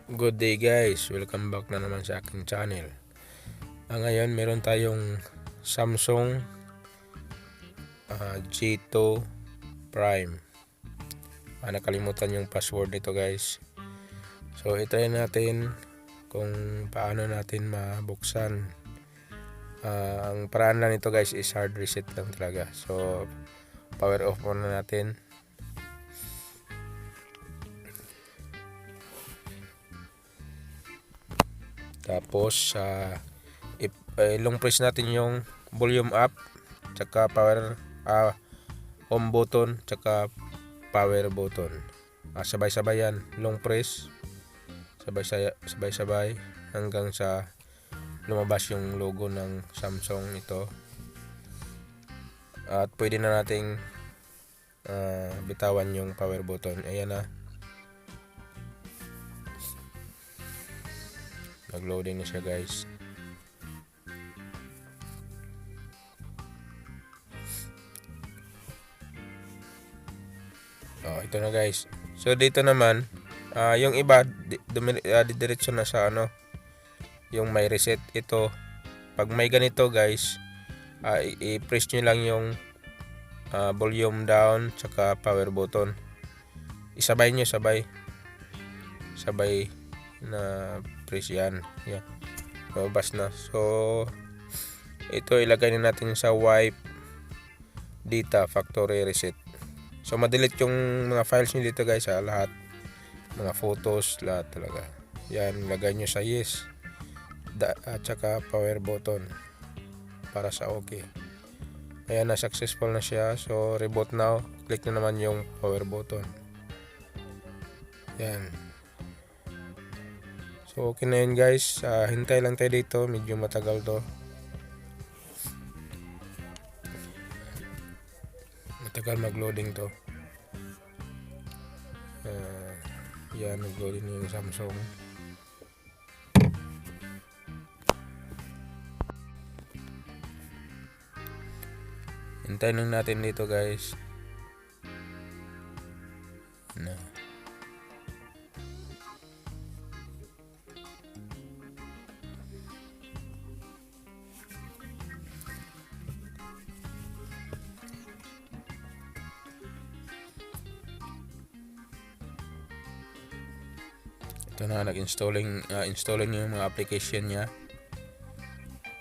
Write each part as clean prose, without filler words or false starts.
Good day guys, welcome back na naman sa aking channel. Ngayon meron tayong Samsung J2 Prime. Nakalimutan yung password nito guys. So itry natin kung paano natin mabuksan. Ang paraan lang nito guys is hard reset lang talaga. So power off muna natin. Tapos long press natin yung volume up, tsaka power home button, tsaka power button. Sabay-sabay yan, long press, sabay-sabay hanggang sa lumabas yung logo ng Samsung ito. At pwede na nating bitawan yung power button. Ayan na. Nag-loading na siya guys. Ito na guys. So dito naman, yung iba didiretso na sa yung may reset. Ito, pag may ganito guys, i-press nyo lang yung volume down tsaka power button. Isabay nyo, sabay na press yan. Lumabas na. So ito ilagay na natin sa wipe data factory reset. So ma-delete yung mga files nyo dito guys, lahat, mga photos, lahat talaga. Yan, lagay nyo sa yes at saka power button para sa okay. Ayan na, successful na siya. So reboot now, click na naman yung power button. Yan. So okay na yun guys. Hintay lang tayo dito, medyo matagal to. Matagal mag-loading to. Yan, nag-loading yung Samsung. Hintayin lang natin dito guys. Ito na, installing yung mga application niya.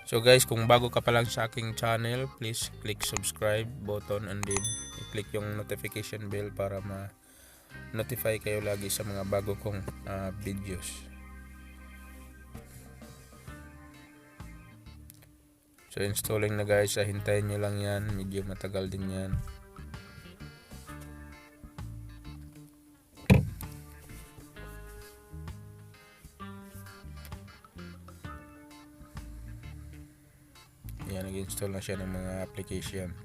So guys, kung bago ka pa lang sa aking channel, please click subscribe button and then i-click yung notification bell para ma-notify kayo lagi sa mga bago kong videos. So installing na guys, hintayin nyo lang yan, medyo matagal din yan. Yan, nag-install na siya ng mga application.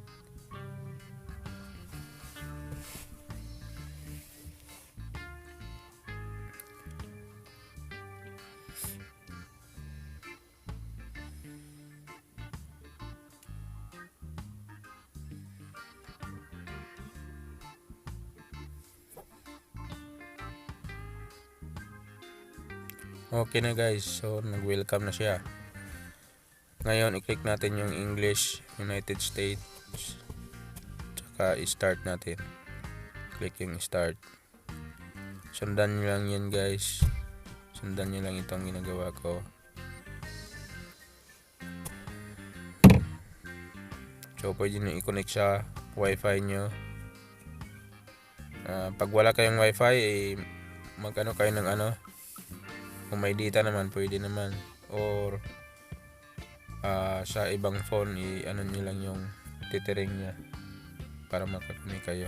Okay na guys, so nag-welcome na siya. Ngayon, i-click natin yung English, United States, tsaka i-start natin. Click yung start. Sundan nyo lang yan guys. Sundan nyo lang itong ginagawa ko. So, pwede nyo i-connect sa wifi nyo. Pag wala kayong wifi, mag-ano kayo ng kung may data naman, pwede naman. Or sa ibang phone, nyo lang yung titiring nya para makakunik kayo.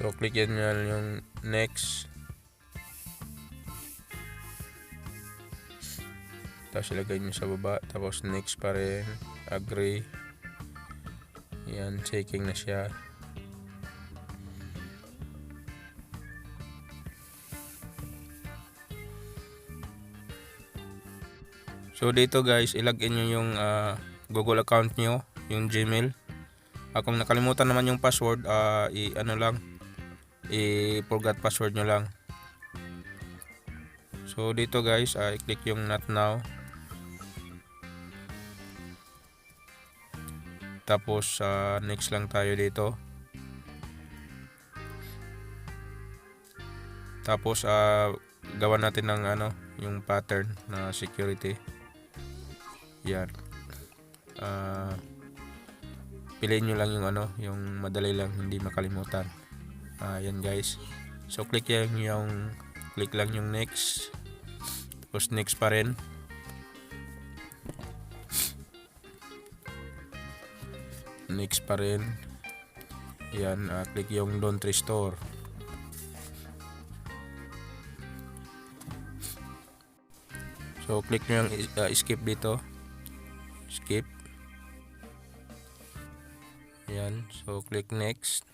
So click yan yung next. Tapos ilagay nyo sa baba. Tapos next pa rin. Agree. Yan, checking na siya. So dito guys, ilagin nyo yung Google account nyo, yung Gmail. Kung nakalimutan naman yung password, i-forgot password nyo lang. So dito guys, i-click yung not now. Tapos next lang tayo dito. Tapos gawan natin ng yung pattern na security. Yan. Piliin nyo lang yung yung madali lang, hindi makalimutan. Yan guys. So click lang yung next. Tapos next pa rin. Next pa rin. Yan, click yung don't restore. So click nyo yung skip dito. Skip. Yan, so click next.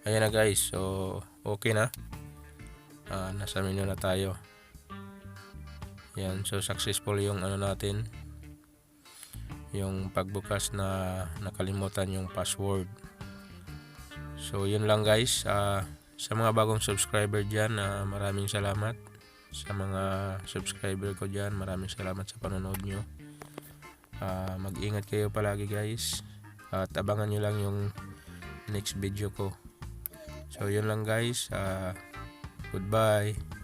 Ayan na guys, so okay na. Nasa menu na tayo. Yan, so successful yung natin, yung pagbukas na nakalimutan yung password. So yun lang guys. Sa mga bagong subscriber dyan, maraming salamat. Sa mga subscriber ko dyan, maraming salamat sa panonood nyo. Mag-ingat kayo palagi guys. At abangan nyo lang yung next video ko. So yun lang guys. Goodbye.